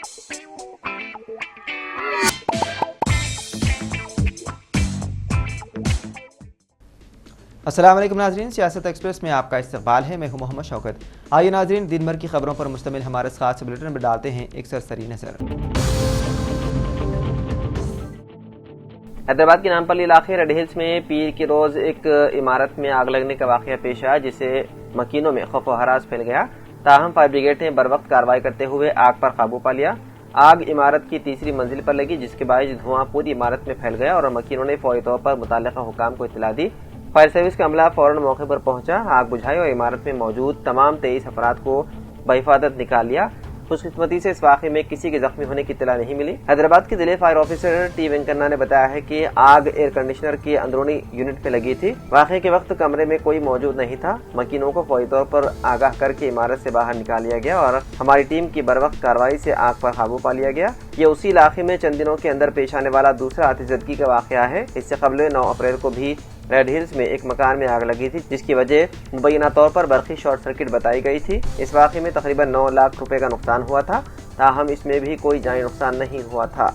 अस्सलाम वालेकुम नाज़रीन, सियासत एक्सप्रेस में आपका इस्तकबाल है। मैं हूं मोहम्मद शौकत। आइए नाज़रीन, दिन भर की खबरों पर मुश्तमिल हमारे खास बुलेटिन में डालते हैं एक सरसरी नज़र। हैदराबाद के नामपल्ली इलाके रेड हिल्स में पीर के रोज एक इमारत में आग लगने का वाक़या पेश आया, जिससे मकीनों में खौफ व हरास फैल गया। ताहम फायर ब्रिगेड ने बरवक्त कार्रवाई करते हुए आग पर काबू पा लिया। आग इमारत की तीसरी मंजिल पर लगी, जिसके बायस धुआं पूरी इमारत में फैल गया और मकीनों ने फौरी तौर पर मुतल्लिका हुकाम को इत्तला दी। फायर सर्विस का अमला फौरन मौके पर पहुंचा, आग बुझाई और इमारत में मौजूद तमाम 23 अफराद को बहिफाजत निकाल लिया। खुशकिस्मती से इस वाक़े में किसी के जख्मी होने की इत्तला नहीं मिली। हैदराबाद के जिले फायर ऑफिसर टी वेंकन्ना ने बताया है कि आग एयर कंडीशनर के अंदरूनी यूनिट पे लगी थी। वाक़े के वक्त कमरे में कोई मौजूद नहीं था। मकीनों को फौरी तौर पर आगाह करके इमारत से बाहर निकाल लिया गया और हमारी टीम की बरवक्त कार्रवाई से आग पर काबू पा लिया गया। ये उसी इलाके में चंद दिनों के अंदर पेश आने वाला दूसरा आतिशबाजी का वाक़या है। इससे कबल 9 अप्रैल को भी रेड हिल्स में एक मकान में आग लगी थी, जिसकी वजह मुबैना तौर पर बरक़ी शॉर्ट सर्किट बताई गई थी। इस वाक़े में तकरीबन 9 लाख रुपए का नुकसान हुआ था, ताहम इसमें भी कोई जानी नुकसान नहीं हुआ था।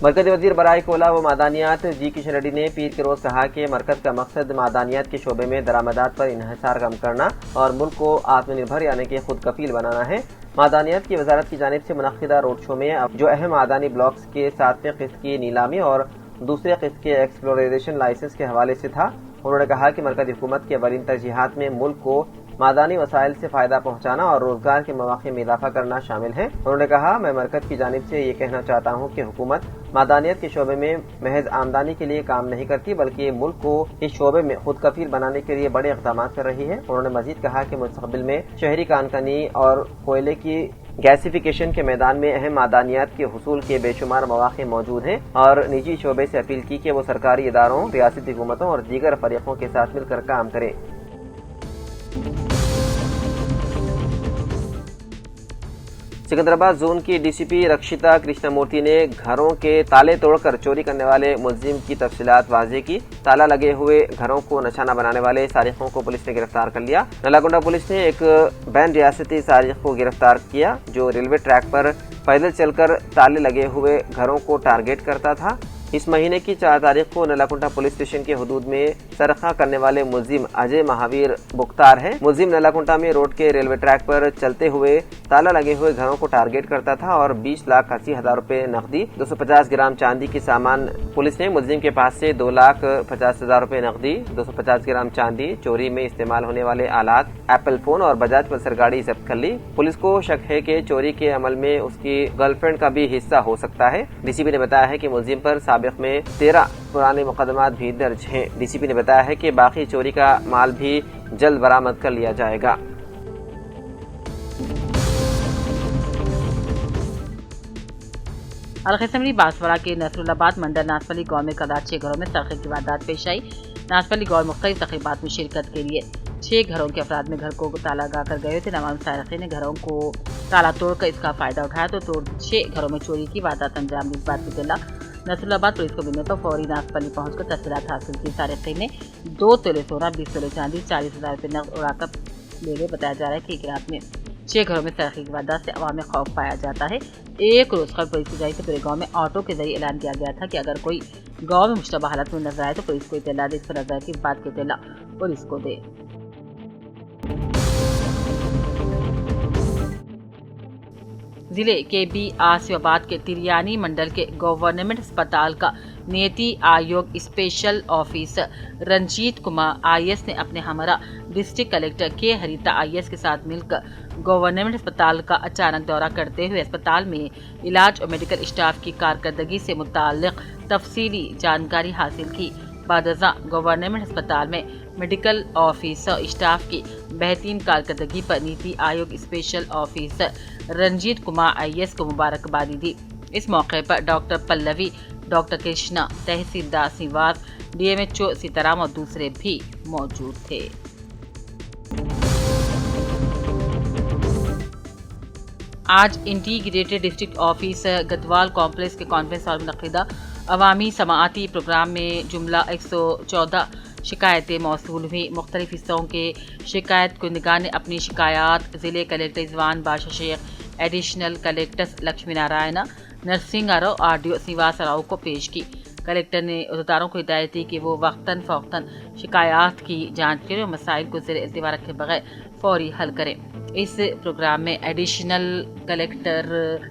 मरकज़ी वज़ीर बराए कोला व मादानियात जी किशन रेड्डी ने पीर के रोज़ कहा कि मरकज़ का मकसद मादानियात के शोबे में दरामदात पर इन्हिसार कम करना और मुल्क को आत्मनिर्भर यानी कि खुद कफील बनाना है। मादानियात की वजारत की जानिब से मुनक्किदा रोड शो में जो अहम मादानी ब्लॉक्स के 7वें किस्त की नीलामी और दूसरे किस्त के एक्सप्लोरेशन लाइसेंस के हवाले से था। उन्होंने कहा कि मरकज़ी हुकूमत के अवलीन तरजीहात में मुल्क को मादानी वसाइल से फायदा पहुंचाना और रोजगार के मौके में इजाफा करना शामिल है। उन्होंने कहा, मैं मरकज की जानिब से ये कहना चाहता हूँ कि हुकूमत मादानियत के शोबे में महज आमदनी के लिए काम नहीं करती, बल्कि मुल्क को इस शोबे में खुद कफील बनाने के लिए बड़े इक़दाम कर रही है। उन्होंने मजीद कहा कि मुस्तक़बिल में शहरी कानकनी और कोयले की गैसिफिकेशन के मैदान में अहम मादानियात के हुसूल के बेशुमार मौके मौजूद हैं और निजी शोबे से अपील की कि वो सरकारी इदारों, रियासती हुकूमतों और दीगर फरीकों के साथ मिलकर काम करें। सिकंदराबाद जोन की डीसीपी रक्षिता कृष्णमूर्ति ने घरों के ताले तोड़कर चोरी करने वाले मुलजिम की तफसीलात वाज़ेह की। ताला लगे हुए घरों को निशाना बनाने वाले सारिकों को पुलिस ने गिरफ्तार कर लिया। नलागोंडा पुलिस ने एक बैन रियासती सारिक को गिरफ्तार किया, जो रेलवे ट्रैक पर पैदल चलकर ताले लगे हुए घरों को टारगेट करता था। इस महीने की 4 तारीख को नलाकुंडा पुलिस स्टेशन के हदूद में सरखा करने वाले मुलजिम अजय महावीर बुख्तार है। मुलजिम नलाकुंडा में रोड के रेलवे ट्रैक पर चलते हुए ताला लगे हुए घरों को टारगेट करता था और 20,80,000 रुपए नकदी, 250 ग्राम चांदी की सामान पुलिस ने मुलजिम के पास से 2,50,000 रुपए नकदी, 250 ग्राम चांदी, चोरी में इस्तेमाल होने वाले आलात, एप्पल फोन और बजाज पल्सर गाड़ी जब्त कर ली। पुलिस को शक है कि चोरी के अमल में उसकी गर्लफ्रेंड का भी हिस्सा हो सकता है। डीसीपी ने बताया है कि मुलजिम पर साबिक में 13 पुराने मुकदमात भी दर्ज हैं। डीसीपी ने बताया है कि बाकी चोरी का माल भी जल्द बरामद कर लिया जाएगा। अलखसमरी बांसवाड़ा के नसरुल्लाबाद मंडल नासपल्ली गांव में कल 6 घरों में सरखे की वारदात पेश आई। नासपल्ली गांव मुख्तलिफ तक़रीबात में शिरकत के लिए 6 घरों के अफराद में घर को ताला लगा कर गए थे। नवाम सारखे ने घरों को ताला तोड़कर इसका फायदा उठाया तो 6 घरों में चोरी की वारदात अंजाम दी। इस बात की इत्तला नसरुल्लाबाद पुलिस को मिलने पर फौरी नासपल्ली पहुंचकर तफसीलात हासिल की। सारिकीन ने 2 तोले सोना, 20 तोले चांदी, 40,000 रुपये नकद उड़ाकर ले गए। बताया जा रहा है कि एक रात में 6 घरों में सरखे की वारदात से अवाम में खौफ पाया जाता है। एक रोज कल पुलिस की जारी से पूरे गांव में ऑटो के जरिए ऐलान किया गया था कि अगर कोई गांव में मुश्तबा हालत में नजर आए तो पुलिस को इत्तला दे। इस पर नजर की बात की इत्तला पुलिस को दे। जिले के बी आसिफाबाद के तिरियानी मंडल के गवर्नमेंट अस्पताल का NITI Aayog special officer Ranjit Kumar IAS ने अपने हमरा डिस्ट्रिक्ट कलेक्टर के हरिता आईएएस के साथ मिलकर गवर्नमेंट अस्पताल का अचानक दौरा करते हुए अस्पताल में इलाज और मेडिकल स्टाफ की कारकर्दगी से मुताल्लिक तफसीली जानकारी हासिल की। बादजा गवर्नमेंट अस्पताल में मेडिकल ऑफिसर स्टाफ की बेहतरीन कारकर्दगी पर NITI Aayog special officer Ranjit Kumar IAS को मुबारकबादी दी। इस मौके पर doctor Pallavi, doctor Krishna, tehsildar Sivas, DMHO Sitaram और दूसरे भी मौजूद थे। आज integrated district office Gadwal complex के कॉन्फ्रेंस हॉल में मुनक्किदा अवामी समाअती प्रोग्राम में जुमला 114 शिकायतें मौसूल हुई। मुख्तलिफ हिस्सों के शिकायत कुंदगान ने अपनी शिकायत ज़िले collector Rizwan Badshah Shaikh, additional collectors Lakshmi Narayan, Narsingarao, RDO Srinivasrao को पेश की। कलेक्टर ने अहदेदारों को हिदायत दी कि वो वक्तन फ़ौक्तन शिकायत की जांच करें और मसाइल को ज़ेर इल्तिवा रखे बगैर फौरी हल करें। इस प्रोग्राम में additional collector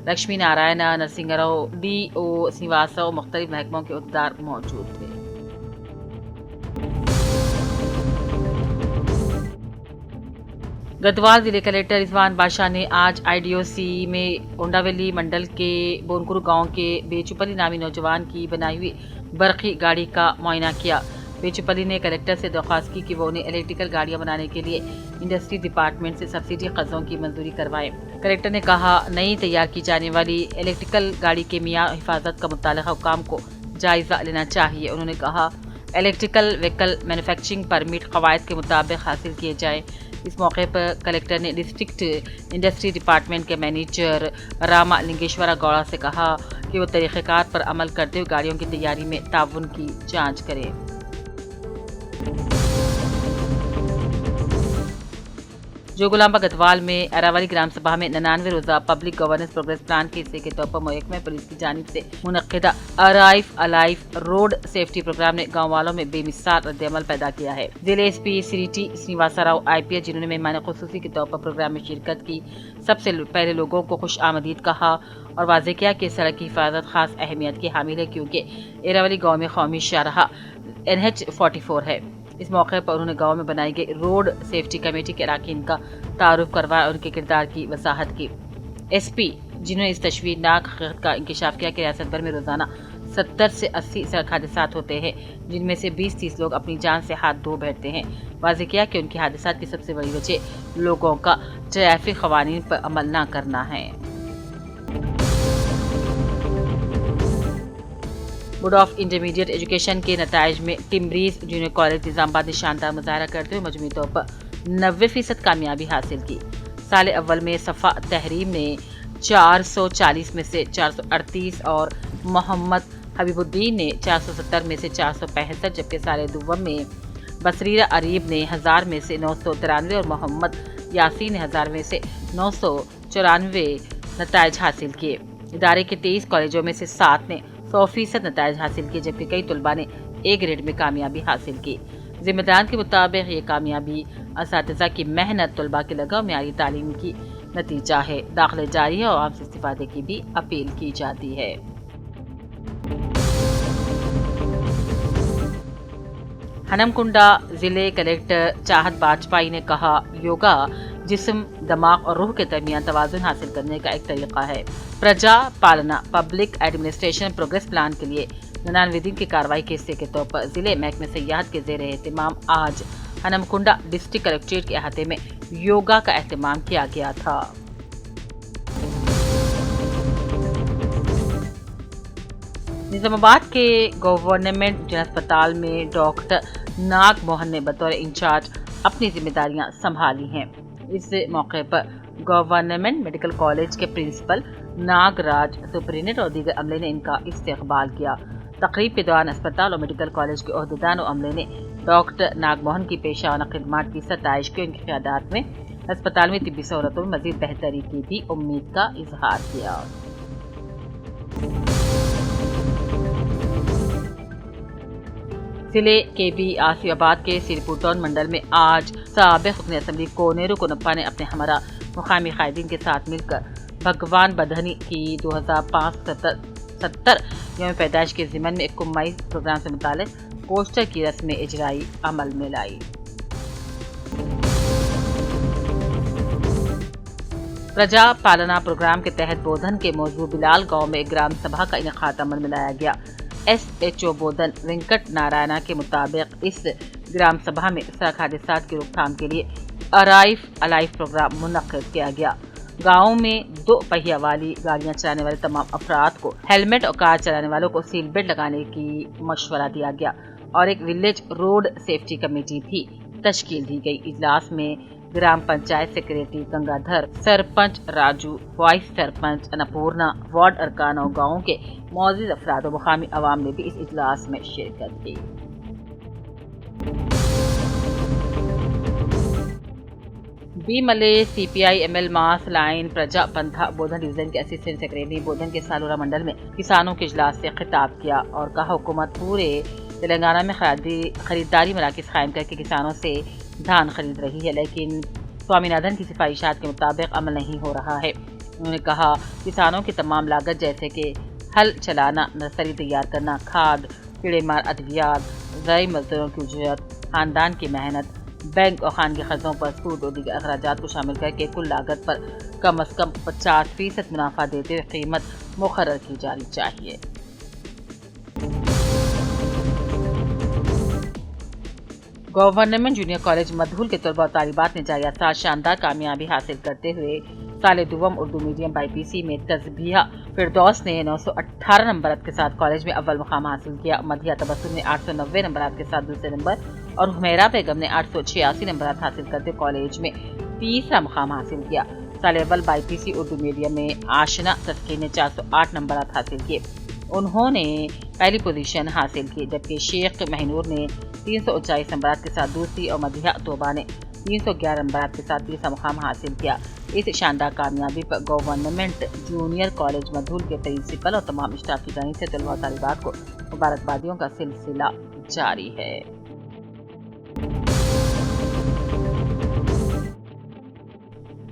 Lakshmi Narayan, Narsingarao, DO Srinivasrao, मुख्तलिफ महकमों के अहदेदार मौजूद थे। गढ़वाल जिले कलेक्टर रिजवान बादशाह ने आज आईडीओसी में ओंडावेली मंडल के बोनकुरु गांव के बेचुपली नामी नौजवान की बनाई हुई बरकी गाड़ी का मुआयना किया। बेचुपली ने कलेक्टर से दरख्वास्त की कि वो उन्हें इलेक्ट्रिकल गाड़ियां बनाने के लिए इंडस्ट्री डिपार्टमेंट से सब्सिडी कर्जों की मंजूरी करवाएं। कलेक्टर ने कहा, नई तैयार की जाने वाली इलेक्ट्रिकल गाड़ी के मियार हिफाजत का मुताल्लिका हुकाम को जायजा लेना चाहिए। उन्होंने कहा, इलेक्ट्रिकल व्हीकल मैन्युफैक्चरिंग परमिट कवायद के मुताबिक हासिल किए जाएं। इस मौके पर कलेक्टर ने डिस्ट्रिक्ट इंडस्ट्री डिपार्टमेंट के मैनेजर रामा लिंगेश्वरा गौड़ा से कहा कि वो तरीक़ेकार पर अमल करते हुए गाड़ियों की तैयारी में ताउन की जांच करें। जोगुलांबा गढ़वाल में अरावली ग्राम सभा में 99 रोजा पब्लिक गवर्नेंस प्रोग्रेस प्लान के हिस्से के तौर पर महकमे पुलिस की जानिब से मुनक्किदा arrive alive road safety program ने गाँव वालों में बेमिसाल रद्द-ए-अमल पैदा किया है। जिले एसपी श्रीटी श्रीनिवासराव IPS, जिन्होंने मेहमान खुसूसी के तौर पर प्रोग्राम में शिरकत की, सबसे पहले लोगों को खुश आमदीद कहा और वाज़ेह किया कि सड़क की हिफाजत खास अहमियत की हामिल है, क्योंकि अरावली गाँव में कौमी शाहराह NH44 है। इस मौके पर उन्होंने गांव में बनाई गई रोड सेफ्टी कमेटी के अरकान का तारुफ करवाया और उनके किरदार की वजाहत की। SP, जिन्होंने इस तशवीरनाक हकीकत का इंकशाफ किया कि रियासत भर में रोजाना 70 से 80 सड़क हादसात होते हैं, जिनमें से 20-30 लोग अपनी जान से हाथ धो बैठते हैं। वाज़ेह किया कि उनके हादसात की सबसे बड़ी वजह लोगों का ट्रैफिक कवानीन पर अमल न करना है। बोर्ड ऑफ इंटरमीडिएट एजुकेशन के नताइज में टिम्ब्रीज जूनियर कॉलेज निजामाबाद ने शानदार मुजाहरा करते हुए मजमूई तौर पर 90% कामयाबी हासिल की। साल अव्वल में सफ़ा तहरीम ने 440 में से 438 और मोहम्मद हबीबुद्दीन ने 470 में से 465, जबकि साल दुव्वम में बसरीरा अरीब ने 1000 में से 993 और मोहम्मद यासीन ने 1000 में से 994 नताइज हासिल किए। इदारे के 23 कॉलेजों में से 7 ने 100% नताइज हासिल किए, जबकि कई तलबा ने A ग्रेड में कामयाबी हासिल की। जिम्मेदारान के मुताबिक ये कामयाबी असातिज़ा की मेहनत, तलबा की लगन, म्यारी तालीम की नतीजा है। दाखिले जारी है और आम से इस्तिफादे की भी अपील की जाती है। हनमकुंडा जिले कलेक्टर चाहत बाजपाई ने कहा, योगा जिस्म, दिमाग और रूह के दरमियान तवाज़ुन हासिल करने का एक तरीका है। प्रजा पालना पब्लिक एडमिनिस्ट्रेशन प्रोग्रेस प्लान के लिए 99 दिन की कार्रवाई के हिस्से के तौर पर जिले महकमे सयाहत के ज़ेर एहतमाम आज हनमकुंडा डिस्ट्रिक्ट कलेक्ट्रेट के अहाते में योगा का एहतमाम किया गया था। निजामाबाद के गवर्नमेंट जनरल अस्पताल में डॉक्टर नाग मोहन ने बतौर इंचार्ज अपनी जिम्मेदारियां संभाली हैं। इस मौके पर गवर्नमेंट मेडिकल कॉलेज के प्रिंसिपल नागराज, सुपरिटेंडेंट और दीगर अमले ने इनका इस्तकबाल किया। तकरीब के दौरान अस्पताल और मेडिकल कॉलेज के ओहदेदार और अमले ने डॉक्टर नागमोहन की पेशावराना खिदमात की सताइश की, उनकी क़यादत में अस्पताल में तिब्बी सहूलतों में मज़ीद बेहतरी की भी उम्मीद का इजहार किया। जिले के बी आसिफाबाद के सिरपुर मंडल में आज साबिक़ रुकन असम्बली कोनेरू कोनप्पा ने अपने हमारा मुकामी कायदीन के साथ मिलकर भगवान बधनी की 2570 यौम पैदाइश के ज़िमन में एक कुम्माई प्रोग्राम से मुताल्लिक़ पोस्टर की रस्म इजराई अमल में लाई। प्रजा पालना प्रोग्राम के तहत बोधन के मौजू बिलाल गांव में एक ग्राम सभा का इनेकाद अमल में लाया गया। SHO बोधन वेंकट नारायणा के मुताबिक इस ग्राम सभा में सड़क हादसात की रोकथाम के लिए अराइव अलाइव प्रोग्राम मुनक्किद किया गया। गाँव में 2 पहिया वाली गाड़ियां चलाने वाले तमाम अफराद को हेलमेट और कार चलाने वालों को सीट बेल्ट लगाने की मशवरा दिया गया और एक विलेज रोड सेफ्टी कमेटी भी तश्कील दी गई। इजलास में ग्राम panchayat secretary Gangadhar, sarpanch Raju, vice sarpanch Annapurna, ward अरकान और गाँव के मौजूद अफराद और मुकामी अवाम ने भी इस इजलास में शिरकत की। बी मले CPI-ML मास लाइन प्रजा पंथा बोधन डिवीजन के असिस्टेंट सेक्रेटरी बोधन के सालूरा मंडल में किसानों के इजलास से खिताब किया और कहा हुकूमत पूरे तेलंगाना में खरीदारी मराकज़ कायम करके किसानों से धान खरीद रही है, लेकिन स्वामीनाथन की सिफारिशात के मुताबिक अमल नहीं हो रहा है। उन्होंने कहा किसानों की तमाम लागत जैसे कि हल चलाना, नर्सरी तैयार करना, खाद, कीड़े मार अद्वियात, ज़राई मजदूरों की उजरत, खानदान की मेहनत, बैंक और खानगी खर्चों पर सूद और दीगर अखराजात को शामिल करके कुल लागत पर कम अज़ कम 50% मुनाफा देते हुए कीमत मुकर्रर की जानी चाहिए। गवर्नमेंट जूनियर कॉलेज मधूल के तलबा और तालिबात ने जारी साल शानदार कामयाबी हासिल करते हुए साले दुवम उर्दू मीडियम BPC में तस्बीहा फिरदौस ने 918 नंबरात के साथ कॉलेज में अव्वल मुकाम हासिल किया। मधिया तबस्सुम ने 890 नंबरात के साथ दूसरे नंबर और हुमैरा बेगम ने 886 नंबरात हासिल करते कॉलेज में तीसरा मुकाम हासिल किया। साले अव्वल BPC उर्दू मीडियम में आशना तस्कीन ने 408 नंबरात हासिल किए, उन्होंने पहली पोजीशन हासिल की, जबकि शेख महनूर ने 339 नंबरात के साथ दूसरी और मधिया तोबा ने 311 नंबरात के साथ तीसरा मुकाम हासिल किया। इस शानदार कामयाबी पर गवर्नमेंट जूनियर कॉलेज मधूल के प्रिंसिपल और तमाम स्टाफ की जानिब से तलबा और तालिबात को मुबारकबादियों का सिलसिला जारी है।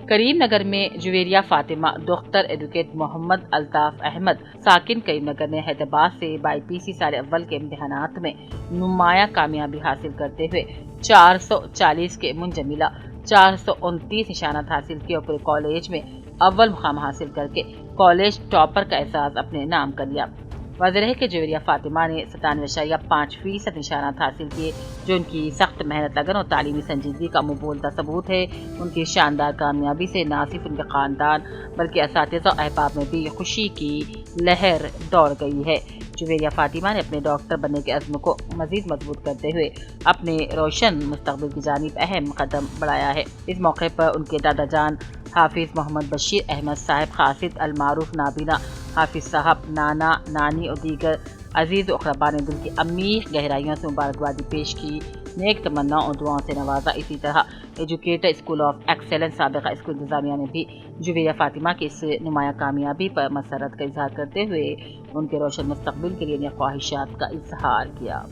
करीमनगर में जुवेरिया फातिमा दोख्तर एडवोकेट मोहम्मद अल्ताफ अहमद साकिन करीमनगर ने हैदराबाद से BPC साले अव्वल के इम्तिहानात में नुमाया कामयाबी हासिल करते हुए 440 के मुंजमिला 429 निशानात हासिल किए और पूरे कॉलेज में अव्वल मुकाम हासिल करके कॉलेज टॉपर का एहसास अपने नाम कर लिया। वाज़ेह है कि जुवेरिया फातिमा ने 97.5% निशानात हासिल किए, जो उनकी सख्त मेहनत लगन और तालीमी संजीदगी का मुबोलता सबूत है। उनकी शानदार कामयाबी से न सिर्फ उनके ख़ानदान बल्कि असातिज़ा और अहबाब में भी खुशी की लहर दौड़ गई है। जुवेरिया फातिमा ने अपने डॉक्टर बनने के अज़्म को मज़ीद मजबूत करते हुए अपने रोशन मुस्तक़बिल की जानिब अहम कदम बढ़ाया है। इस मौके पर उनके दादा जान हाफिज़ मोहम्मद बशीर अहमद साहब, ख़ासिद अलमारूफ नाबीना हाफिज़ साहब, नाना नानी और दीगर अजीज़ अक़रबा ने दिल की अमीर गहराइयों से मुबारकबादी पेश की, नेक तमन्ना और दुआओं से नवाजा। इसी तरह एजुकेटर स्कूल ऑफ एक्सेलेंस साबिक़ा स्कूल इंतज़ामिया ने भी जुवेरिया फातिमा की इस नुमाया कामयाबी पर मसरत का इजहार करते हुए उनके रोशन मुस्तक़बिल के लिए नेक ख्वाहिशात का इजहार किया।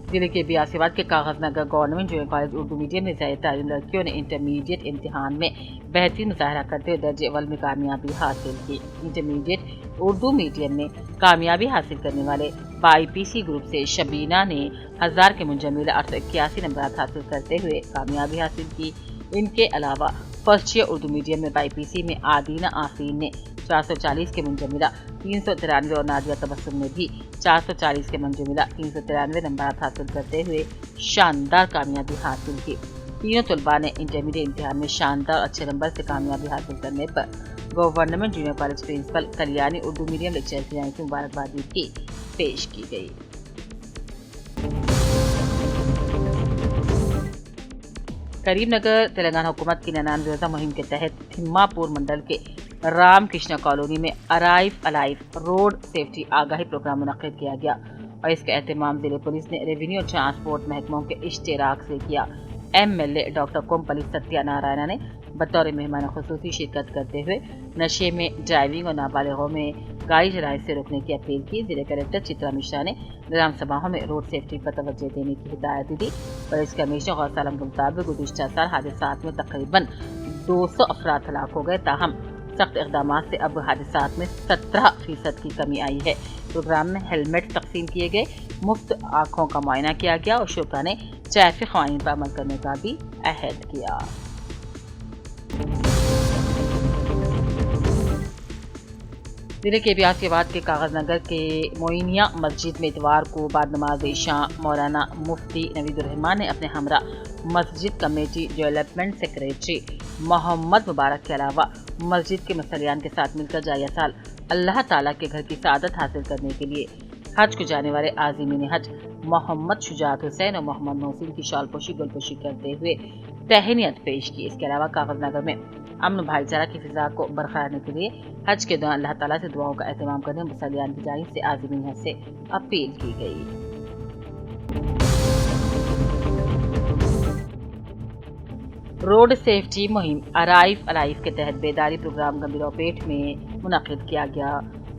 जिले के बियासीबाद के Kagaznagar government junior college Urdu medium में ज़ायद तालीम लड़कियों ने इंटरमीडिएट इम्तिहान में बेहतरीन मुजाहरा करते हुए दर्जे अव्वल में कामयाबी हासिल की। इंटरमीडिएट उर्दू मीडियम में कामयाबी हासिल करने वाले BPC ग्रुप से शबीना ने 1000 के मुंजमिल 881 नंबर हासिल करते हुए कामयाबी हासिल की। इनके अलावा फर्स्ट ईयर उर्दू मीडियम में BPC में आदीना आफरीन ने 440 के मुंजमिला 393 और नादिया तबस्सुम ने भी 440 के मुंजमिला 393 नंबर हासिल करते हुए शानदार कामयाबी हासिल की। तीनों तलबा ने इंटरमीडिएट इम्तिहान में शानदार अच्छे नंबर से कामयाबी हासिल करने पर government junior college principal Kalyani Urdu medium lecture की जाने की मुबारकबादी की पेश की गई। करीमनगर तेलंगाना हुकूमत की 99 रोज़ा मुहिम के तहत थिम्मापुर मंडल के राम कृष्णा कॉलोनी में अराइव अलाइव रोड सेफ्टी आगाही प्रोग्राम मुनक्किद किया गया और इसका एहतमाम जिले पुलिस ने रेवेन्यू और ट्रांसपोर्ट महकमों के इश्तिराक से किया। MLA डॉक्टर कोमपल्ली सत्यानारायण ने बतौर मेहमान खुसूसी शिरकत करते हुए नशे में ड्राइविंग और नाबालिगों में गाड़ी चलाने से रोकने की अपील की। जिले कलेक्टर चित्रा मिश्रा ने ग्राम सभाओं में रोड सेफ्टी पर तवज्जो देने की हिदायत दी। पुलिस कमिश्नर गौस आलम के मुताबिक गुज़िश्ता साल हादसात में तकरीबन 200 अफराद हलाक हो गए, ताहम सख्त इक़दाम से अब हादसात में 17% की कमी आई है। प्रोग्राम में हेलमेट तकसीम किए गए, मुफ्त आँखों का मुआयना किया गया और शुरा ने ट्रैफिक क़वानीन पर अमल करने का भी अहद किया। जिले के बियासीबाद के कागज नगर के मोइनिया मस्जिद में इतवार को बाद नमाज इशा मौलाना मुफ्ती नवीदुर रहमान ने अपने हमरा मस्जिद कमेटी डेवलपमेंट सेक्रेटरी मोहम्मद मुबारक के अलावा मस्जिद के मुसल्लियान के साथ मिलकर जाया साल अल्लाह ताला के घर की सआदत हासिल करने के लिए हज को जाने वाले आज़िमीन हज मोहम्मद शुजात हुसैन और मोहम्मद मोहसिन की शालपोशी गोलपोशी करते हुए तहनीत पेश की। इसके अलावा कागज नगर में अमन भाईचारा की फिजा को बरकरार रखने के लिए हज के दौरान अल्लाह ताला से दुआओं का एहतमाम करने मुसल्लियान की जानिब से आज़िमीन हज से अपील की गई। روڈ سیفٹی مہم ارائیو الائیو کے تحت بیداری پروگرام گمبھیراپیٹ میں منعقد کیا گیا۔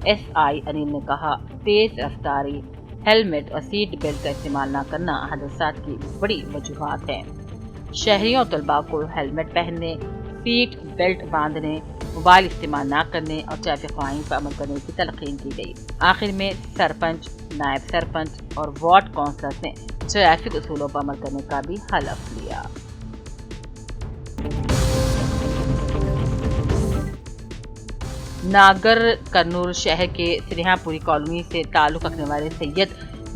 ایس آئی انیل نے کہا، تیز رفتاری، ہیلمٹ اور سیٹ بیلٹ کا استعمال نہ کرنا حادثات کی بڑی وجوہات ہیں۔ شہریوں اور طلباء کو ہیلمٹ پہننے، سیٹ بیلٹ باندھنے، موبائل استعمال نہ کرنے اور ٹریفک قوانین پر عمل کرنے کی تلقین کی گئی۔ آخر میں سرپنچ، نائب سرپنچ اور وارڈ کونسلرز نے ٹریفک اصولوں پر عمل کرنے کا بھی حلف لیا۔ ناگر کرنول شہر کے سنیہا پوری کالونی سے تعلق رکھنے والے سید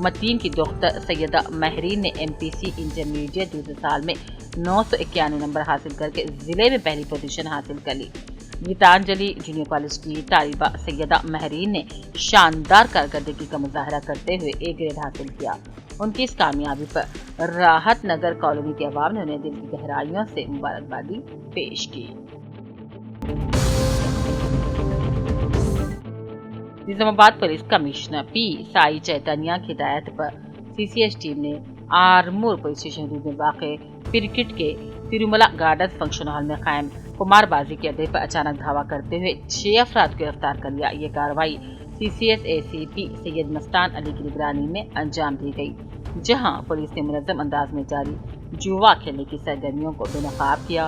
متین کی دختر سیدہ مہرین نے MPC انٹرمیڈیٹ دوسرے سال میں 991 نمبر حاصل کر کے ضلع میں پہلی پوزیشن حاصل کر لی۔ گیتانجلی جونیئر کالج کی طالبہ سیدہ مہرین نے شاندار کارکردگی کا مظاہرہ کرتے ہوئے A گریڈ حاصل کیا۔ ان کی اس کامیابی پر راحت نگر کالونی کے عوام نے انہیں دل کی گہرائیوں سے مبارکبادی پیش کی۔ نظام آباد پولیس کمشنر پی سائی چیتنیا کی ہدایت پر CCS ٹیم نے آرمور پولیس اسٹیشن حدود میں واقع کرکٹ کے تروملا گارڈنز فنکشن ہال میں قائم قمار بازی کے اڈے پر اچانک دھاوا کرتے ہوئے 6 افراد کو گرفتار کر لیا۔ یہ کارروائی CCS ACP سید مستان علی کی نگرانی میں انجام دی گئی، جہاں پولیس نے منظم انداز میں جاری جوا کھیلنے کی سرگرمیوں کو بے نقاب کیا۔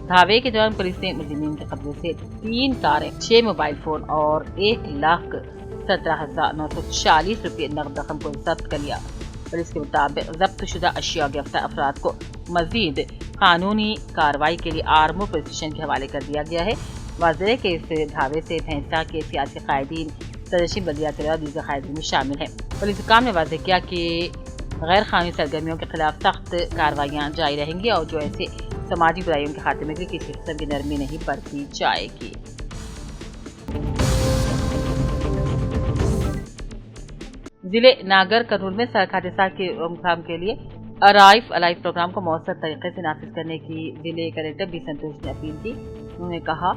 دھاوے کے دوران پولیس نے ملزمین کے قبضے سے 3 کاریں، 6 موبائل فون اور 1,17,940 روپے نقد رقم کو ضبط کر لیا۔ پولیس کے مطابق ضبط شدہ اشیاء گرفتار افراد کو مزید قانونی کارروائی کے لیے آرمور پولیس اسٹیشن کے حوالے کر دیا گیا ہے۔ واضح ہے کہ اس دھاوے سے بھینسا کے سیاسی قائدین، تدشین بلدیات اور دیگر قائدین میں شامل ہیں۔ پولیس حکام نے واضح کیا کہ غیر قانونی سرگرمیوں کے خلاف سخت کارروائیاں جاری رہیں گی اور جو ایسے سماجی برائیوں کے خاتمے کے لیے کسی قسم کی نرمی نہیں برتی جائے گی۔ ضلع ناگر کرنول میں سڑک حادثات کی روک تھام کے لیے ارائیو الائیو پروگرام کو مؤثر طریقے سے نافذ کرنے کی ضلع کلکٹر بی سنتوش نے اپیل کی۔ انہوں نے کہا،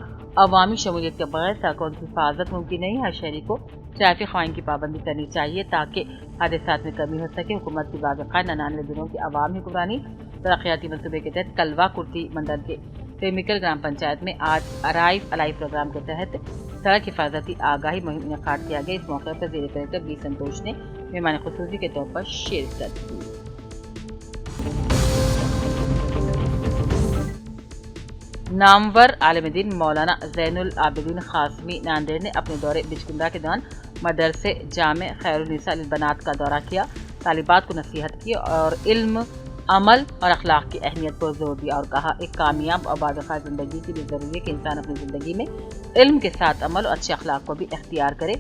عوامی شمولیت کے بغیر سڑکوں کی حفاظت ممکن نہیں۔ ہر شہری کو ٹریفک قوانین کی پابندی کرنی چاہیے تاکہ حادثات میں کمی ہو سکے۔ حکومت کی باقاعدہ 99 دنوں کی عوامی حکمرانی ترقیاتی منصوبے کے تحت کلوا کرتی منڈل کے کیمیکل گرام پنچایت میں آج ارائیو الائیو پروگرام کے تحت سڑک حفاظتی آگاہی مہم انعقاد کیا گیا۔ اس موقع پر ضلع کلکٹر بی سنتوش نے مہمان خصوصی کے طور پر شرکت کی۔ نامور عالم دین مولانا زین العابدین قاسمی ناندیڑ نے اپنے دورے بچکنڈا کے دوران مدرسے جامع خیر النساء للبنات کا دورہ کیا، طالبات کو نصیحت کی اور علم، عمل اور اخلاق کی اہمیت پر زور دیا اور کہا، ایک کامیاب اور باوقار زندگی کے لیے ضروری ہے کہ انسان اپنی زندگی میں علم کے ساتھ عمل اور اچھے اخلاق کو بھی اختیار کرے،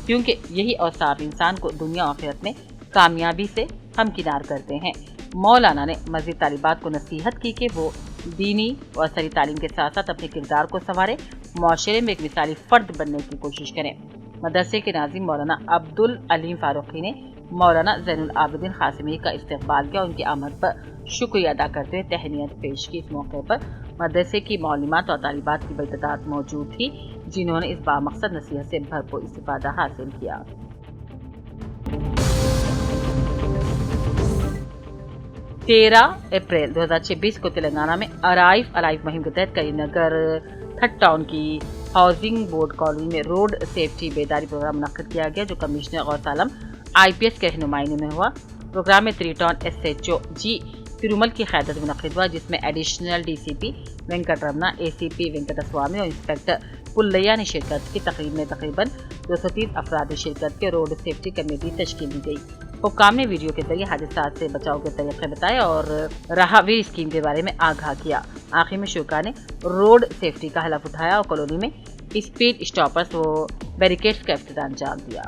کیونکہ یہی اوصاف انسان کو دنیا و آخرت میں کامیابی سے ہمکنار کرتے ہیں۔ مولانا نے مزید طالبات کو نصیحت کی کہ وہ دینی و عصری تعلیم کے ساتھ ساتھ اپنے کردار کو سنوارے، معاشرے میں ایک مثالی فرد بننے کی کوشش کریں۔ مدرسے کے ناظم مولانا عبدالعلیم فاروقی نے مولانا زین العابدین قاسمی کا استقبال کیا، ان کی آمد پر شکریہ ادا کرتے ہوئے تہنیت پیش کی۔ اس موقع پر مدرسے کی معلمات اور طالبات کی بڑی تعداد موجود تھی، جنہوں نے اس بامقصد نصیحت سے بھرپور استفادہ حاصل کیا۔ 13 اپریل 2026 کو تلنگانہ میں ارائیو الائیو مہم کے تحت کریم نگر تھرڈ ٹاؤن کی ہاؤسنگ بورڈ کالونی میں روڈ سیفٹی بیداری پروگرام منعقد کیا گیا، جو کمشنر غوث عالم IPS کے رہنمائی میں ہوا۔ پروگرام میں 3 ٹاؤن SHO جی ترومل کی قیادت میں منعقد ہوا، جس میں additional DCP Venkat Ramana, ACP Venkat Swamy اور انسپیکٹر پلیہ نے شرکت کی۔ تقریب میں تقریباً 230 افراد نے شرکت کے روڈ سیفٹی کمیٹی تشکیل دی گئی۔ حکام نے ویڈیو کے ذریعے حادثات سے بچاؤ کے طریقے بتائے اور راہویر اسکیم کے بارے میں آگاہ کیا۔ آخر میں شرکاء نے روڈ سیفٹی کا حلف اٹھایا اور کالونی میں اسپیڈ اسٹاپرز و بیریکیڈز کا افتتاح انجام دیا۔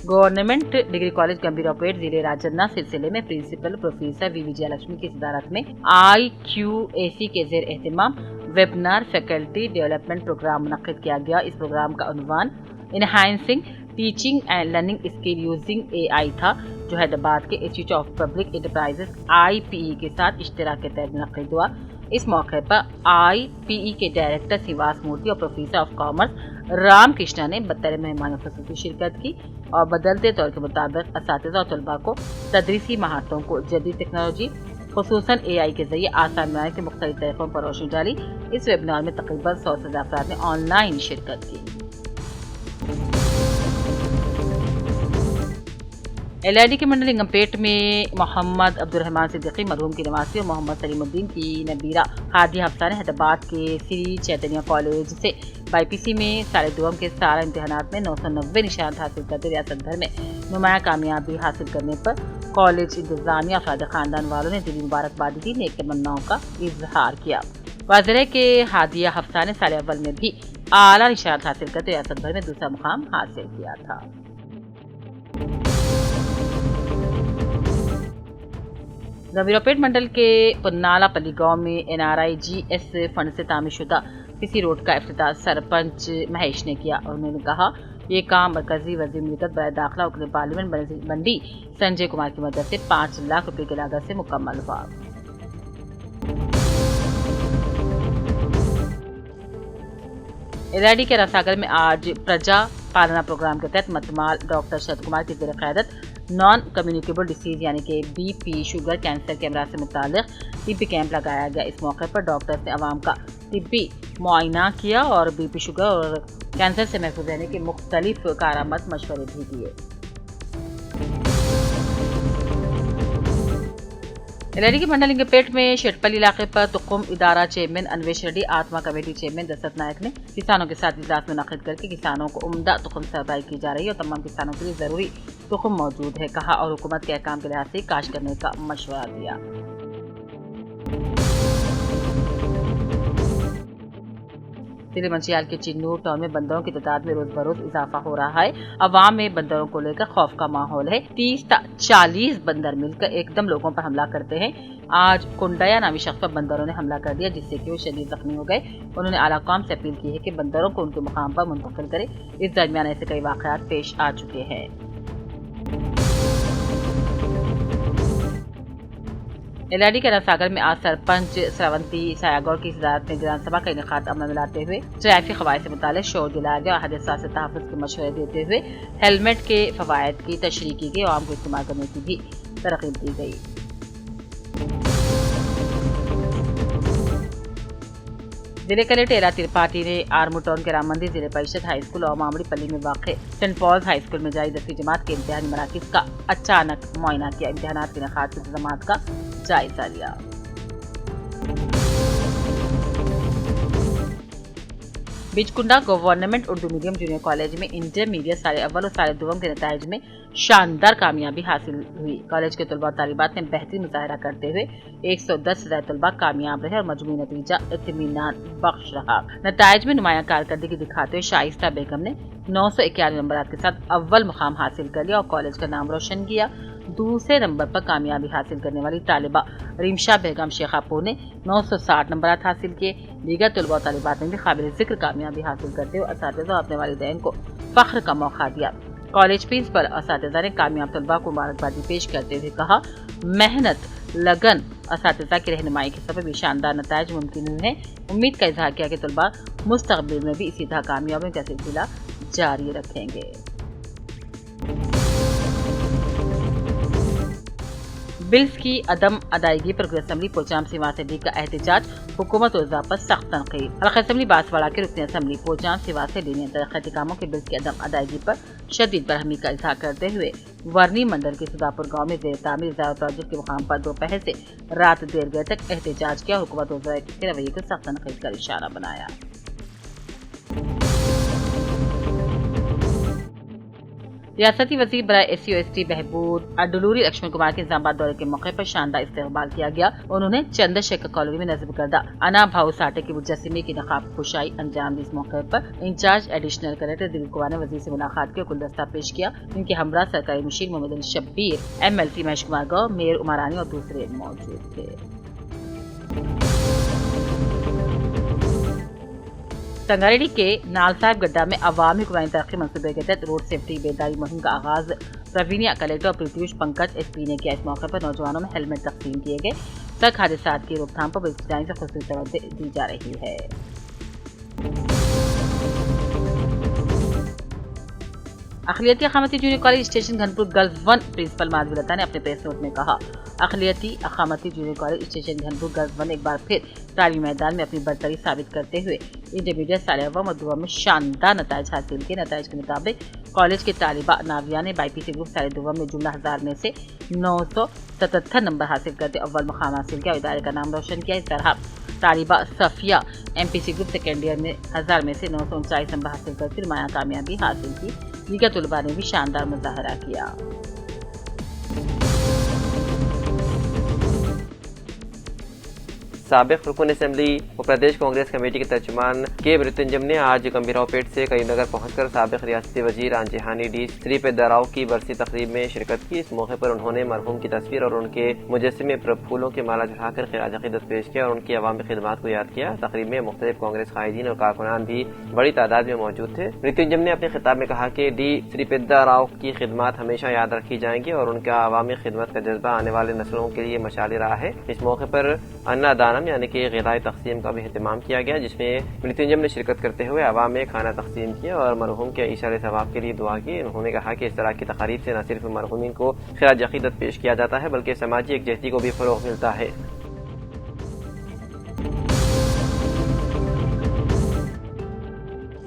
گورنمنٹ ڈگری کالج گمبھیراپیٹ ضلع راجندہ سلسلے میں پرنسپل پروفیسر وی وجے لکشمی کی صدارت میں IQAC کے زیر اہتمام ویبنار فیکلٹی ڈیولپمنٹ پروگرام منعقد کیا گیا۔ اس پروگرام کا عنوان enhancing teaching and learning skill using AI تھا، جو حیدرآباد کے انسٹی ٹیوٹ آف پبلک انٹرپرائزز IPE کے ساتھ اشتراک کے تحت منعقد ہوا۔ اس موقع پر IPE کے ڈائریکٹر سیواس مورتی اور professor of commerce Ram Krishna نے 72 مہمان خصوصی شرکت کی اور بدلتے دور کے مطابق اساتذہ اور طلباء کو تدریسی مہارتوں کو جدید ٹیکنالوجی خصوصاً AI کے ذریعے آسان بنانے کے مختلف طریقوں پر روشنی ڈالی۔ اس ویبنار میں تقریباً 100 سے زیادہ افراد نے آن لائن شرکت کی۔ LID کے منڈل لنگمپیٹ میں محمد عبدالرحمان صدیقی مرحوم کی نواسی اور محمد سلیم الدین کی نبیرہ ہادیہ حفصہ نے حیدرآباد کے سری چیتنیہ کالج سے BPC میں سال دوم کے سارا امتحانات میں 990 نشانات حاصل کرتے ریاست بھر میں نمایاں کامیابی حاصل کرنے پر کالج انتظامیہ افراد خاندان والوں نے دلی مبارکباد دی، نیک تمناؤں کا اظہار کیا۔ واضح ہے کہ ہادیہ حفصہ نے سال اول میں بھی اعلیٰ نشانات حاصل کرتے ریاست بھر میں دوسرا مقام حاصل کیا تھا۔ گمبھیراپیٹ منڈل کے پنالا پلی گاؤں میں NRIGS فنڈ سے تعمیر شدہ کسی روڈ کا افتتاح سرپنچ مہیش نے کیا اور انہوں نے کہا یہ کام مرکزی وزیر مملکت برائے داخلہ رکن پارلیمنٹ منڈی سنجے کمار کی مدد سے 5 لاکھ روپے کی لاگت سے مکمل ہوا۔ LID کے راساگر میں آج پرجا پالنا پروگرام کے تحت متمال ڈاکٹر شرد کمار کی زیر قیادت نان کمیونیکیبل ڈیزیز یعنی کہ BP شوگر کینسر کے امراض سے متعلق طبی کیمپ لگایا گیا۔ اس موقع پر ڈاکٹرز نے عوام کا طبی معائنہ کیا اور BP شوگر اور کینسر سے محفوظ رہنے کے مختلف کارآمد مشورے بھی دیے۔ LID کے منڈل لنگمپیٹ میں شیٹپلی علاقے پر تقم ادارہ چیئرمین انویش ریڈی آتما کمیٹی چیئرمین دسرت نائک نے کسانوں کے ساتھ اجلاس منعقد کر کے کسانوں کو عمدہ تخم سپلائی کی جا رہی ہے اور تمام کسانوں کے لیے ضروری تخم موجود ہے کہا اور حکومت کے احکام کے لحاظ سے کاشت کرنے کا مشورہ دیا۔ ضلع منچیال کے چنور ٹاؤن میں بندروں کی تعداد میں روز بروز اضافہ ہو رہا ہے۔ عوام میں بندروں کو لے کر خوف کا ماحول ہے۔ 30 تا 40 بندر مل کر ایک دم لوگوں پر حملہ کرتے ہیں۔ آج کنڈیا نامی شخص پر بندروں نے حملہ کر دیا جس سے کہ وہ شدید زخمی ہو گئے۔ انہوں نے اعلیٰ حکام سے اپیل کی ہے کہ بندروں کو ان کے مقام پر منتقل کرے۔ اس درمیان ایسے کئی واقعات پیش آ چکے ہیں۔ LID کے راساگر میں آج سرپنچ سرونتی سایاگور کی صدارت میں گران سبھا کا انعقاد عمل میں لاتے ہوئے ٹریفک قواعد سے متعلق شعور دلایا گیا اور حادثات سے تحفظ کے مشورے دیتے ہوئے ہیلمٹ کے فوائد کی تشریح کی گئی اور عوام کو استعمال کرنے کی بھی ترغیب دی گئی۔ ضلع کلکٹر ایرا ترپاٹی نے آرمو ٹاؤن کے رام مندر ضلع پریشد ہائی اسکول اور مامڑی پلی میں واقع سینٹ پالز ہائی اسکول میں جاری 10ویں جماعت کے امتحانی مراکز کا اچانک معائنہ کیا۔ امتحانات کے انعقاد کے انتظامات کا جائزہ لیا۔ Bichkunda government Urdu medium junior college میں انٹرمیڈیٹ سال اول اور سال دوم کے نتائج میں شاندار کامیابی حاصل ہوئی۔ کالج کے طلباء و طالبات نے بہترین مظاہرہ کرتے ہوئے 110 سے زیادہ طلباء کامیاب رہے اور مجموعی نتیجہ اطمینان بخش رہا۔ نتائج میں نمایاں کارکردگی دکھاتے ہوئے شائستہ بیگم نے 991 نمبرات کے ساتھ اول مقام حاصل کر لیا اور کالج کا نام روشن کیا۔ دوسرے نمبر پر کامیابی حاصل کرنے والی طالبہ ریمشا بیگم شیخا پور نے 960 نمبرات حاصل کیے۔ دیگر طلباء و طالبات نے بھی قابل ذکر کامیابی حاصل کرتے ہوئے اساتذہ اور اپنے والدین کو فخر کا موقع دیا۔ کالج پرنسپل اساتذہ نے کامیاب طلباء کو مبارکبادی پیش کرتے ہوئے کہا محنت لگن اساتذہ کی رہنمائی کے سبب شاندار نتائج ممکن ہوئے ہیں۔ امید کا اظہار کیا کہ طلباء مستقبل میں بھی اسی طرح کامیابیوں کا سلسلہ جاری رکھیں گے۔ بلز کی عدم ادائیگی پر رکن اسمبلی پوچام سیما سیڈی کا احتجاج، حکومت وزراء پر سخت تنقید۔ حلقہ اسمبلی باسواڑہ کے رکن اسمبلی پوچام سیما سیڈی نے ترقیاتی کاموں کے بلز کی عدم ادائیگی پر شدید برہمی کا اظہار کرتے ہوئے ورنی منڈل کے سداپور گاؤں میں زیر تعمیر زیادہ پروجیکٹ کے مقام پر دوپہر سے رات دیر گئے تک احتجاج کیا اور حکومت وزراء کے رویے کو سخت تنقید کا اشارہ بنایا۔ ریاستی وزیر برائے SC و ST بہبود اڈلوری لکشمن کمار کے نظام آباد دورے کے موقع پر شاندار استقبال کیا گیا۔ انہوں نے چندر شیکھر کالونی میں نصب کردہ انا بھاؤ ساٹے کے مجسمے کی نقاب کشائی انجام دی۔ اس موقع پر in-charge additional collector Dilip Kumar نے وزیر سے ملاقات کی اور گلدستہ پیش کیا۔ ان کے ہمراہ سرکاری مشیر محمد علی شبیر، MLC مہیش کمار گاؤ، میئر عمرانی اور دوسرے موجود تھے۔ سنگاریڈی کے نال صاحب گڈھا میں عوامی حکمرانی ترقی منصوبے کے تحت روڈ سیفٹی بیداری مہم کا آغاز پروینیا کلیکٹر اور پریتیوش پنکج SP نے کیا۔ اس موقع پر نوجوانوں میں ہیلمٹ تقسیم کیے گئے۔ سڑک حادثات کی روک تھام پر بڑی جانب سے خصوصی توجہ دی جا رہی ہے۔ अखिलियती अखामती junior college station Ghanpur girls 1 principal Madhavi Lata ने अपने प्रेस नोट में कहा, अखिलियती अखामती junior college station Ghanpur girls 1 एक बार फिर तालीमी मैदान में अपनी बरतरी साबित करते हुए इंटरमीडिएट साल अव्वल और दुआ में शानदार नताइज हासिल किए। नताइज के मुताबिक कॉलेज के तालिबा नाविया ने बाईपीसी ग्रुप साल दुआ में जुमला 1000 में से 977 नंबर हासिल करते अव्वल मकाम हासिल किया, इदारे का नाम रोशन किया। इस तरह तालिबा Safiya MPC group second year में 1000 में से 939 नंबर हासिल कर फिर कामयाबी हासिल की। दीगर तलबा ने भी शानदार मुजाहरा किया। साबिक रुकन असम्बली व प्रदेश कांग्रेस कमेटी के तर्जुमान के मृत्युंजम ने आज गंभीरावपेट से करीमनगर पहुंचकर साबिक रियासती वजीर आंजिहानी डी श्री पेद्दाराव की बरसी तकरीब में शिरकत की। इस मौके पर उन्होंने मरहूम की तस्वीर और उनके मुजस्समे पर फूलों के माला चढ़ाकर खिराज अकीदत पेश किया और उनकी अवामी खिदमात को याद किया। तकरीब में मुख्तलिफ कांग्रेस कायदीन और कारकुनान भी बड़ी तादाद में मौजूद थे। मृत्युंजम ने अपने खिताब में कहा कि डी श्री पेद्दाराव की खिदमत हमेशा याद रखी जाएंगी और उनका अवामी खिदमत का जज्बा आने वाले नस्लों के लिए मशाल रहा है। इस मौके पर अन्ना दानम यानी कि ग़िज़ाई तक़सीम का भी एहतमाम किया गया, जिसमें मृत्युंजम ने शिरकत करते हुए अवाम में खाना तक़सीम किया और मरहूम के इशारे सवाब के लिए दुआ की। उन्होंने कहा कि इस तरह की तक़रीब से न सिर्फ मरहूमीन को खिराज अक़ीदत पेश किया जाता है बल्कि समाजी यकजहती को भी फ़रोग़ मिलता है।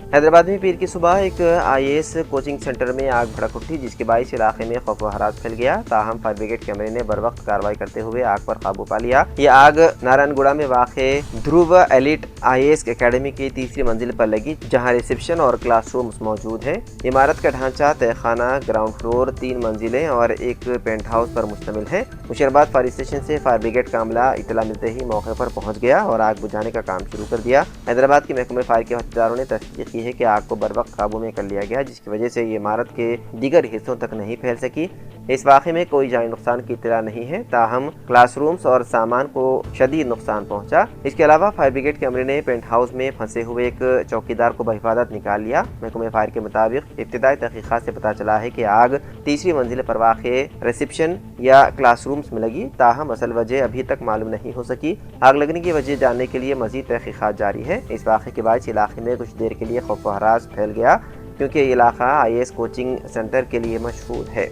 हैदराबाद में पीर की सुबह एक आईएएस कोचिंग सेंटर में आग भड़क उठी, जिसके बाइस इलाके में खौफ व हरास फैल गया। ताहम फायर ब्रिगेड के अमले ने बर वक्त कार्रवाई करते हुए आग पर काबू पा लिया। ये आग नारायणगुड़ा में वाक़े ध्रुव एलिट आईएएस एकेडमी की तीसरी मंजिल पर लगी, जहां रिसेप्शन और क्लासरूम्स मौजूद हैं। इमारत का ढांचा तहखाना, ग्राउंड फ्लोर, 3 मंजिलें और एक पेंट हाउस पर मुश्तमिल है। मुशीराबाद फायर स्टेशन से फायर ब्रिगेड का अमला इतला मिलते ही मौके पर पहुँच गया और आग बुझाने का काम शुरू कर दिया। हैदराबाद के महकमे फायर के अहदेदारों ने तस्दीक है कि आग को बर वक्त काबू में कर लिया गया, जिसकी वजह से ये इमारत के दीगर हिस्सों तक नहीं फैल सकी। इस वाक़े में कोई जानी नुकसान की इत्तला नहीं है, ताहम क्लासरूम्स और सामान को शदीद नुकसान पहुंचा। इसके अलावा फायर ब्रिगेड के अमले ने पेंट हाउस में फंसे हुए एक चौकीदार को बहिफाजत निकाल लिया। महकमे फायर के मुताबिक इब्तिदाई तहकीकात से पता चला है कि आग तीसरी मंजिल पर वाक़े रिसेप्शन या क्लासरूम्स में लगी, ताहम असल वजह अभी तक मालूम नहीं हो सकी। आग लगने की वजह जानने के लिए मजीद तहकीकात जारी है। इस वाक़े के बाद इलाके में कुछ देर के लिए खौफ व हरास फैल गया, क्योंकि ये इलाका आईएएस कोचिंग सेंटर के लिए मशहूर है।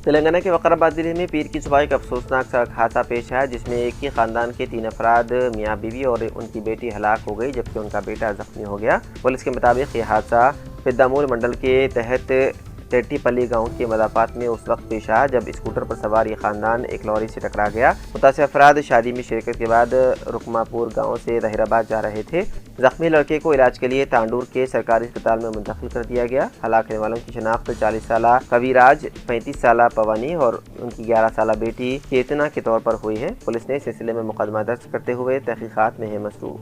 तेलंगाना के वक़राबाद जिले में पीर की सुबह एक अफसोसनाक सड़क हादसा पेश आया, जिसमें एक ही खानदान के 3 अफराद मियाँ बीवी और उनकी बेटी हलाक हो गई, जबकि उनका बेटा जख्मी हो गया। पुलिस के मुताबिक ये हादसा पेद्दामूल मंडल के तहत टेट्टीपल्ली गांव के मदाफात में उस वक्त पेश आया जब स्कूटर पर सवार ये खानदान एक लॉरी से टकरा गया। मुतासिर अफराद शादी में शिरकत के बाद रुकमापुर गांव से जहीराबाद जा रहे थे। जख्मी लड़के को इलाज के लिए तांडूर के सरकारी अस्पताल में मुंतकिल कर दिया गया। हलाक होने वालों की शनाख्त 40 साला कविराज, 35 साला पवानी और उनकी 11 साला बेटी चेतना के तौर पर हुई है। पुलिस ने इस सिलसिले में मुकदमा दर्ज करते हुए तहकीकात में है मसरूफ।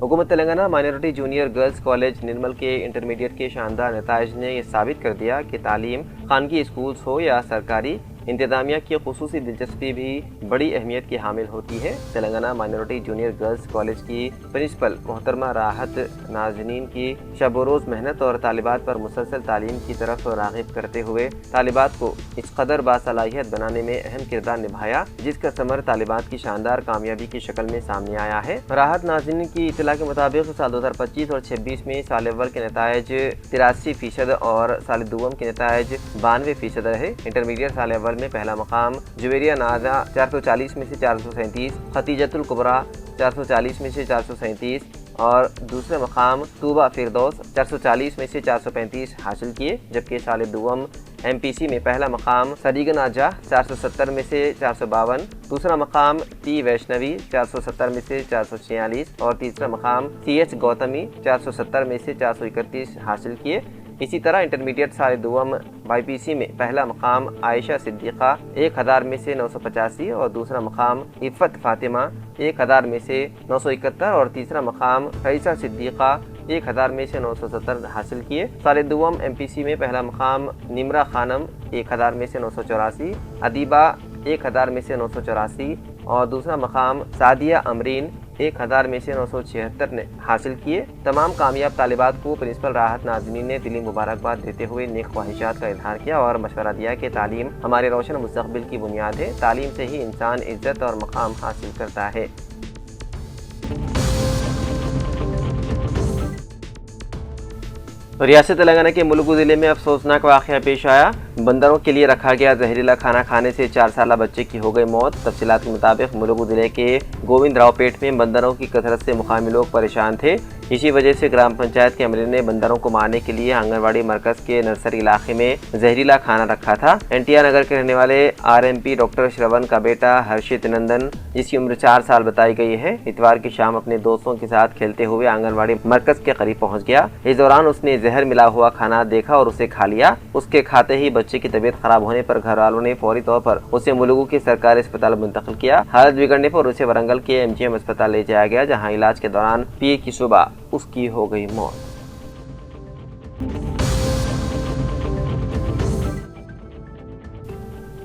हुकूमत Telangana minority junior girls college Nirmal के इंटरमीडिएट के शानदार नताइज ने यह साबित कर दिया कि तालीम खानगी स्कूल्स हो या सरकारी, इंतजामिया की खुसूसी दिलचस्पी भी बड़ी अहमियत की हामिल होती है। Telangana minority junior girls college की प्रिंसिपल मोहतरमा राहत नाज़नीन की शब रोज़ मेहनत और तालिबात पर मुसलसल तालीम की तरफ राग़िब करते हुए तालिबात को इस कदर बासलाहियत बनाने में अहम किरदार निभाया, जिसका समर तालिबात की शानदार कामयाबी की शक्ल में सामने आया है। राहत नाज़नीन की इत्तला के मुताबिक साल 2025 और 26 में साल अव्वल के नताइज 83% और साल दुवम के नताइज 92% रहे। इंटरमीडिएट साल अव्वल में पहला मकाम जुवेरिया नाजा 440 में से 437, खतीजतुल कुबरा 440 में से 437 और दूसरे मकाम तूबा फिरदौस 440 में से 435 हासिल किए, जबकि साल दुवम एमपीसी में पहला मकाम सदीगन आजा 470 में से 452, दूसरा मकाम टी वैष्णवी 470 में से 446 और तीसरा मकाम सीएच गौतमी 470 में से 431 हासिल किए। इसी तरह इंटरमीडिएट साल दुवम बाईपीसी में पहला मकाम आयशा सिद्दीक़ा 1000 में से 985 और दूसरा मकाम इफ़त फातिमा 1000 में से 971 और तीसरा मकाम फैसा सिद्दीक़ा 1000 में से 970 हासिल किए। साल दुवम एमपीसी में पहला मकाम निमरा खानम 1000 में से 984, अदीबा 1000 में से 984 और दूसरा मकाम सादिया अमरीन 1000 میں سے 976 نے حاصل کیے۔ تمام کامیاب طالبات کو پرنسپل راحت ناظمین نے دلی مبارکباد دیتے ہوئے نیک خواہشات کا اظہار کیا اور مشورہ دیا کہ تعلیم ہمارے روشن مستقبل کی بنیاد ہے، تعلیم سے ہی انسان عزت اور مقام حاصل کرتا ہے۔ ریاست تلنگانہ کے ملگو ضلع میں افسوسناک واقعہ پیش آیا۔ بندروں کے لیے رکھا گیا زہریلا کھانا کھانے سے 4 سالہ بچے کی ہو گئی موت۔ تفصیلات کے مطابق ملگو ضلع کے گووند راؤ پیٹ میں بندروں کی کثرت سے مقامی لوگ پریشان تھے۔ اسی وجہ سے گرام پنچایت کے عملے نے بندروں کو مارنے کے لیے آنگن واڑی مرکز کے نرسری علاقے میں زہریلا کھانا رکھا تھا۔ NTR نگر کے رہنے والے RMP ڈاکٹر شرون کا بیٹا ہرشت نندن، جس کی عمر 4 سال بتائی گئی ہے، اتوار کی شام اپنے دوستوں کے ساتھ کھیلتے ہوئے آنگن واڑی مرکز کے قریب پہنچ گیا۔ اس دوران اس نے زہر ملا ہوا کھانا دیکھا اور اسے کھا لیا۔ اس کے کھاتے ہی بچے کی طبیعت خراب ہونے پر گھر والوں نے فوری طور پر اسے ملگو کے سرکاری اسپتال منتقل کیا۔ حالت بگڑنے پر اسے ورنگل کے MGM اسپتال لے جایا گیا، جہاں علاج کے دوران PA کی صبح اس کی ہو گئی موت۔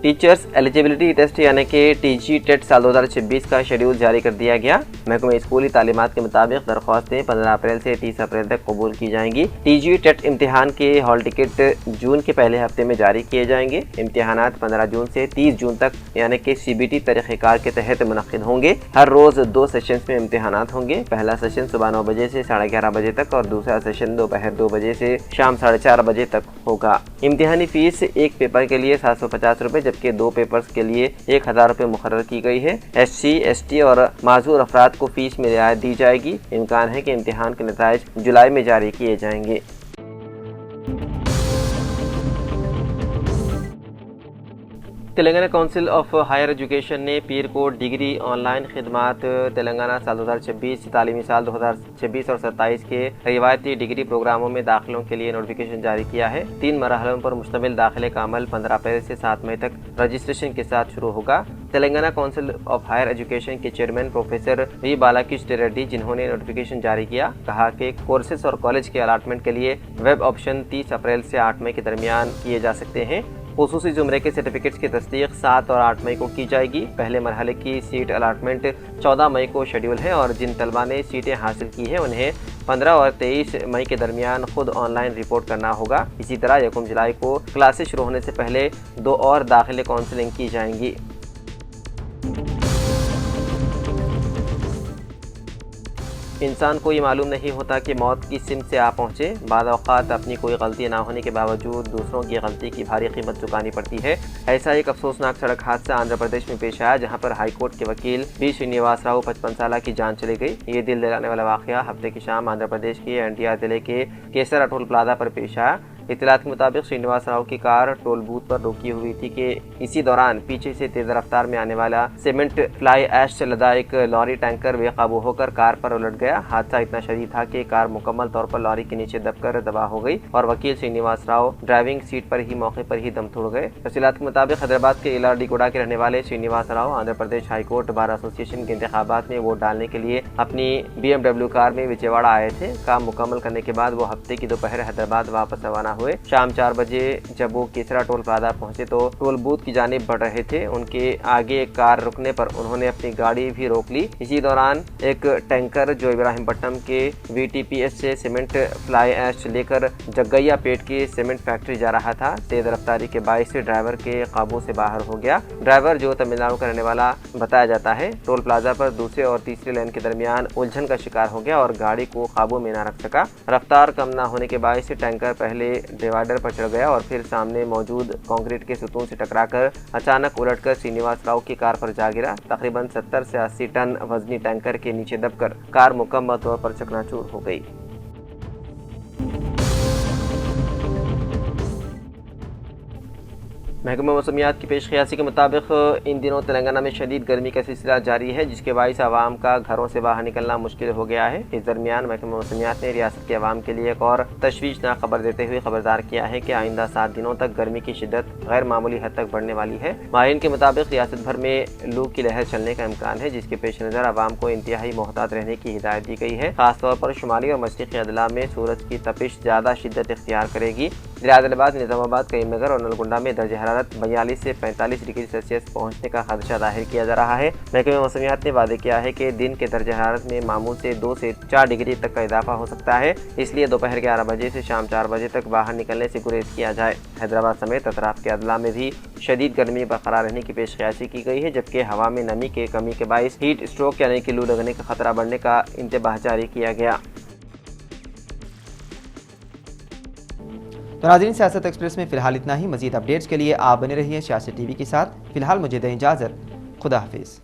ٹیچرز ایلیجیبلٹی ٹیسٹ یعنی کہ TG ٹیٹ سال 2026 کا شیڈیول جاری کر دیا گیا۔ محکمہ اسکولی تعلیمات کے مطابق درخواستیں 15 اپریل سے 30 اپریل تک قبول کی جائیں گی۔ TG ٹیٹ امتحان کے ہال ٹکٹ جون کے پہلے ہفتے میں جاری کیے جائیں گے۔ امتحانات 15 جون سے 30 جون تک یعنی کہ CBT طریقہ کار کے تحت منعقد ہوں گے۔ ہر روز 2 سیشنز میں امتحانات ہوں گے۔ پہلا سیشن صبح 9 بجے سے 11:30 بجے تک اور دوسرا سیشن دوپہر 2 بجے سے شام 4:30 بجے تک ہوگا۔ امتحانی فیس ایک پیپر کے لیے 750 روپے جبکہ 2 پیپرز کے لیے 1000 روپے مقرر کی گئی ہے۔ SC ST اور معذور افراد کو فیس میں رعایت دی جائے گی۔ امکان ہے کہ امتحان کے نتائج جولائی میں جاری کیے جائیں گے۔ Telangana council of higher education نے پیر کو ڈگری آن لائن خدمات تلنگانہ سال 2026 تعلیمی سال 2026 اور 27 کے روایتی ڈگری پروگراموں میں داخلوں کے لیے نوٹیفیکیشن جاری کیا ہے۔ 3 مرحلوں پر مشتمل داخلے کا عمل 15 اپریل سے 7 مئی تک رجسٹریشن کے ساتھ شروع ہوگا۔ Telangana council of higher education کے chairman professor V Balakrishna Reddy, جنہوں نے نوٹیفیکیشن جاری کیا، کہا کہ کورسز اور کالج کے الاٹمنٹ کے لیے ویب آپشن 30 اپریل سے 8 مئی کے درمیان کیے جا سکتے ہیں۔ خصوصی زمرے کے سرٹیفکیٹس کی تصدیق 7 اور 8 مئی کو کی جائے گی۔ پہلے مرحلے کی سیٹ الاٹمنٹ 14 مئی کو شیڈول ہے اور جن طلبہ نے سیٹیں حاصل کی ہیں انہیں 15 اور 23 مئی کے درمیان خود آن لائن رپورٹ کرنا ہوگا۔ اسی طرح 1 جولائی کو کلاسز شروع ہونے سے پہلے 2 اور داخلے کاؤنسلنگ کی جائیں گی۔ انسان کو یہ معلوم نہیں ہوتا کہ موت کس سمت سے آ پہنچے۔ بعض اوقات اپنی کوئی غلطی نہ ہونے کے باوجود دوسروں کی غلطی کی بھاری قیمت چکانی پڑتی ہے۔ ایسا ایک افسوسناک سڑک حادثہ آندھرا پردیش میں پیش آیا، جہاں پر ہائی کورٹ کے وکیل بی شرینیواس راؤ 55 سالہ کی جان چلی گئی۔ یہ دل دلانے والا واقعہ ہفتے کی شام آندھرا پردیش کے NTR ضلع کے کیسرا ٹول پلازا پر پیش آیا۔ اطلاعات کے مطابق شرینیواس راؤ کی کار ٹول بوتھ پر روکی ہوئی تھی کہ اسی دوران پیچھے سے تیز رفتار میں آنے والا سیمنٹ فلائی ایش سے لدا ایک لاری ٹینکر بے قابو ہو کر کار پر الٹ گیا۔ حادثہ اتنا شدید تھا کہ کار مکمل طور پر لاری کے نیچے دب کر تباہ ہو گئی اور وکیل شرینیواس راؤ ڈرائیونگ سیٹ پر ہی موقع پر ہی دم توڑ گئے۔ تفصیلات کے مطابق حیدرآباد کے LRD گوڑا کے رہنے والے Srinivas Rao Andhra Pradesh high court bar association کے انتخابات میں ووٹ ڈالنے کے لیے اپنی BMW کار میں وجےواڑا آئے تھے۔ کام مکمل کرنے کے بعد وہ ہفتے کی دوپہر حیدرآباد واپس روانہ ہوئے۔ شام 4 بجے جب وہ کیسرا ٹول پلازا پہنچے تو ٹول بوتھ کی جانب بڑھ رہے تھے۔ ان کے آگے ایک کار رکنے پر انہوں نے اپنی گاڑی بھی روک لی۔ اسی دوران ایک ٹینکر جو ابراہیم پٹنم کے VTPS سے سیمنٹ فلائی ایش لے کر جگیا پیٹ کی سیمنٹ فیکٹری جا رہا تھا۔ تیز رفتاری کے باعث ڈرائیور کے قابو سے باہر ہو گیا۔ ڈرائیور جو تمل ناڈو کا رہنے والا بتایا جاتا ہے، ٹول پلازا پر دوسرے اور تیسرے لین کے درمیان الجھن کا شکار ہو گیا اور گاڑی کو قابو میں نہ رکھ سکا۔ رفتار کم نہ ہونے کے باعث ٹینکر پہلے ڈیوائیڈر پر چڑھ گیا اور پھر سامنے موجود کنکریٹ کے ستون سے ٹکرا کر اچانک الٹ کر شرینیواس راؤ کی کار پر جا گرا۔ تقریباً 70 سے 80 ٹن وزنی ٹینکر کے نیچے دب کر کار مکمل طور پر چکناچور ہو گئی۔ محکمہ موسمیات کی پیش قیاسی کے مطابق ان دنوں تلنگانہ میں شدید گرمی کا سلسلہ جاری ہے، جس کے باعث عوام کا گھروں سے باہر نکلنا مشکل ہو گیا ہے۔ اس درمیان محکمہ موسمیات نے ریاست کے عوام کے لیے ایک اور تشویشناک خبر دیتے ہوئے خبردار کیا ہے کہ آئندہ 7 دنوں تک گرمی کی شدت غیر معمولی حد تک بڑھنے والی ہے۔ ماہرین کے مطابق ریاست بھر میں لو کی لہر چلنے کا امکان ہے، جس کے پیش نظر عوام کو انتہائی محتاط رہنے کی ہدایت دی گئی ہے۔ خاص طور پر شمالی اور مشرقی اضلاع میں سورج کی تپش زیادہ شدت اختیار کرے گی۔ ضلع عادل نظام آباد کریم نگر اور نلگنڈا میں درجہ حرارت 42 سے 45 ڈگری سیلسیس پہنچنے کا خدشہ ظاہر کیا جا رہا ہے۔ محکمہ موسمیات نے وعدے کیا ہے کہ دن کے درجہ حرارت میں معمول سے 2 سے 4 ڈگری تک کا اضافہ ہو سکتا ہے، اس لیے دوپہر 11 بجے سے شام 4 بجے تک باہر نکلنے سے گریز کیا جائے۔ حیدرآباد سمیت اطراف کے اضلاع میں بھی شدید گرمی برقرار رہنے کی پیش قیاسی کی گئی ہے، جبکہ ہوا میں نمی کے کمی کے باعث ہیٹ اسٹروک یعنی کہ لو لگنے کا خطرہ بڑھنے کا انتباہ جاری کیا گیا۔ تو ناظرین، سیاست ایکسپریس میں فی الحال اتنا ہی۔ مزید اپڈیٹس کے لیے آپ بنے رہیے سیاست ٹی وی کے ساتھ۔ فی الحال مجھے دیں اجازت، خدا حافظ۔